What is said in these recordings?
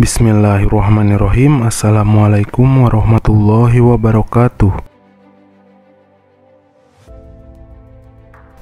Bismillahirrahmanirrahim. Assalamualaikum warahmatullahi wabarakatuh.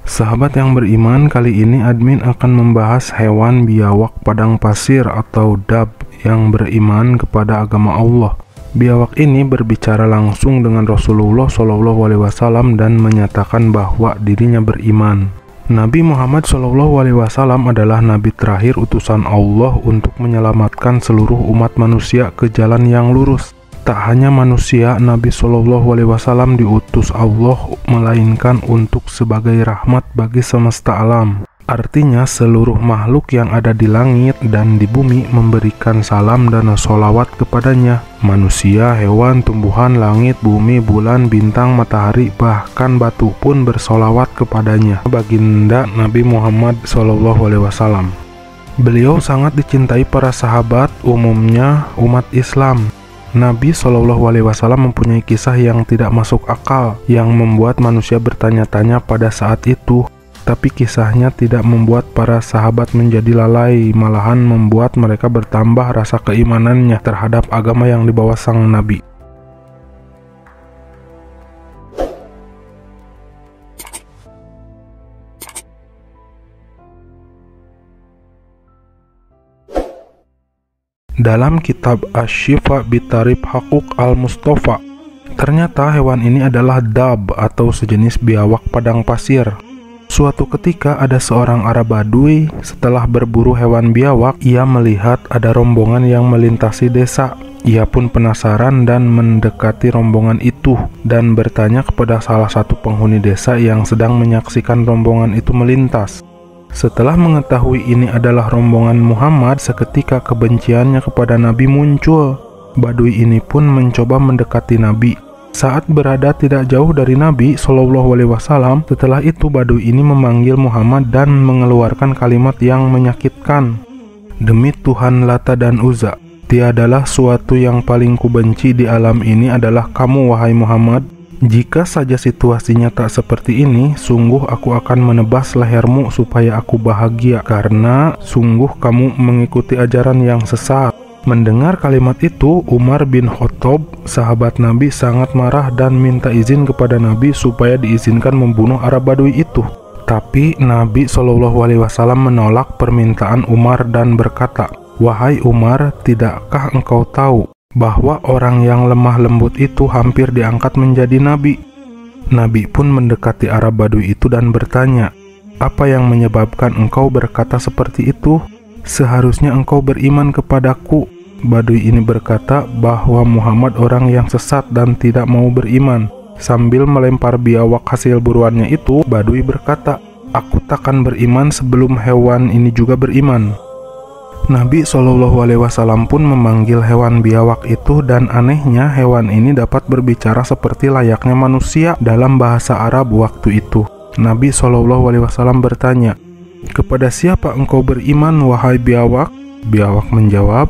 Sahabat yang beriman, kali ini admin akan membahas hewan biawak padang pasir atau dab yang beriman kepada agama Allah. Biawak ini berbicara langsung dengan Rasulullah SAW dan menyatakan bahwa dirinya beriman. Nabi Muhammad SAW adalah nabi terakhir utusan Allah untuk menyelamatkan seluruh umat manusia ke jalan yang lurus. Tak hanya manusia, Nabi SAW diutus Allah melainkan untuk sebagai rahmat bagi semesta alam. Artinya seluruh makhluk yang ada di langit dan di bumi memberikan salam dan sholawat kepadanya. Manusia, hewan, tumbuhan, langit, bumi, bulan, bintang, matahari, bahkan batu pun bersolawat kepadanya. Baginda Nabi Muhammad SAW. Beliau sangat dicintai para sahabat, umumnya umat Islam. Nabi SAW mempunyai kisah yang tidak masuk akal yang membuat manusia bertanya-tanya pada saat itu. Tapi kisahnya tidak membuat para sahabat menjadi lalai, malahan membuat mereka bertambah rasa keimanannya terhadap agama yang dibawa sang Nabi. Dalam kitab Asy-Syifa Bitarif Haquk Al-Mustafa, ternyata hewan ini adalah dab atau sejenis biawak padang pasir. Suatu ketika ada seorang Arab Badui, setelah berburu hewan biawak, ia melihat ada rombongan yang melintasi desa. Ia pun penasaran dan mendekati rombongan itu dan bertanya kepada salah satu penghuni desa yang sedang menyaksikan rombongan itu melintas. Setelah mengetahui ini adalah rombongan Muhammad, seketika kebenciannya kepada Nabi muncul. Badui ini pun mencoba mendekati Nabi. Saat berada tidak jauh dari Nabi SAW, setelah itu Badui ini memanggil Muhammad dan mengeluarkan kalimat yang menyakitkan. Demi Tuhan Lata dan Uzza, tiadalah suatu yang paling kubenci di alam ini adalah kamu, wahai Muhammad. Jika saja situasinya tak seperti ini, sungguh aku akan menebas lehermu supaya aku bahagia, karena sungguh kamu mengikuti ajaran yang sesat. Mendengar kalimat itu, Umar bin Khattab, sahabat Nabi, sangat marah dan minta izin kepada Nabi supaya diizinkan membunuh Arab Badui itu. Tapi Nabi SAW menolak permintaan Umar dan berkata, "Wahai Umar, tidakkah engkau tahu bahwa orang yang lemah lembut itu hampir diangkat menjadi Nabi?" Nabi pun mendekati Arab Badui itu dan bertanya, "Apa yang menyebabkan engkau berkata seperti itu? Seharusnya engkau beriman kepadaku." Badui ini berkata bahwa Muhammad orang yang sesat dan tidak mau beriman. Sambil melempar biawak hasil buruannya itu, Badui berkata, "Aku takkan beriman sebelum hewan ini juga beriman." Nabi SAW pun memanggil hewan biawak itu dan anehnya hewan ini dapat berbicara seperti layaknya manusia dalam bahasa Arab waktu itu. Nabi SAW bertanya, "Kepada siapa engkau beriman, wahai biawak?" Biawak menjawab,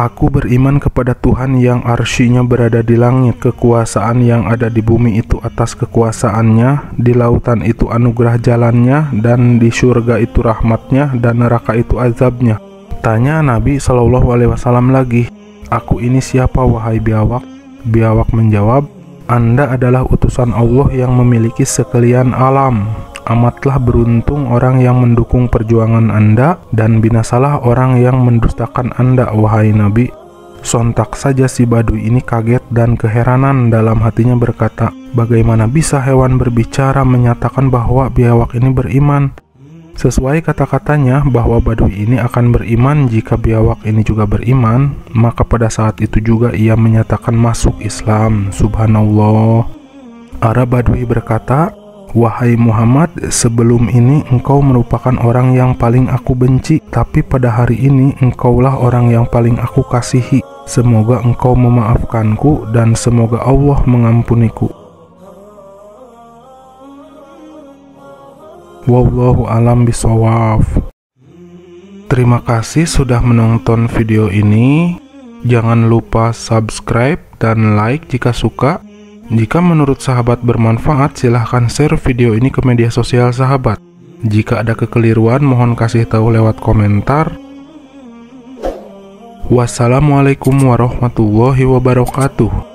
"Aku beriman kepada Tuhan yang arsy-Nya berada di langit, kekuasaan yang ada di bumi itu atas kekuasaannya, di lautan itu anugerah jalannya, dan di surga itu rahmatnya, dan neraka itu azabnya." Tanya Nabi SAW lagi, "Aku ini siapa, wahai biawak?" Biawak menjawab, "Anda adalah utusan Allah yang memiliki sekalian alam. Amatlah beruntung orang yang mendukung perjuangan Anda, dan binasalah orang yang mendustakan Anda, wahai Nabi." Sontak saja si Badui ini kaget dan keheranan dalam hatinya berkata, bagaimana bisa hewan berbicara menyatakan bahwa biawak ini beriman? Sesuai kata-katanya bahwa Badui ini akan beriman jika biawak ini juga beriman, maka pada saat itu juga ia menyatakan masuk Islam. Subhanallah. Arab Badui berkata, "Wahai Muhammad, sebelum ini engkau merupakan orang yang paling aku benci, tapi pada hari ini engkaulah orang yang paling aku kasihi. Semoga engkau memaafkanku dan semoga Allah mengampuniku." Wallahu alam bisawab. Terima kasih sudah menonton video ini. Jangan lupa subscribe dan like jika suka. Jika menurut sahabat bermanfaat, silahkan share video ini ke media sosial sahabat. Jika ada kekeliruan, mohon kasih tahu lewat komentar. Wassalamualaikum warahmatullahi wabarakatuh.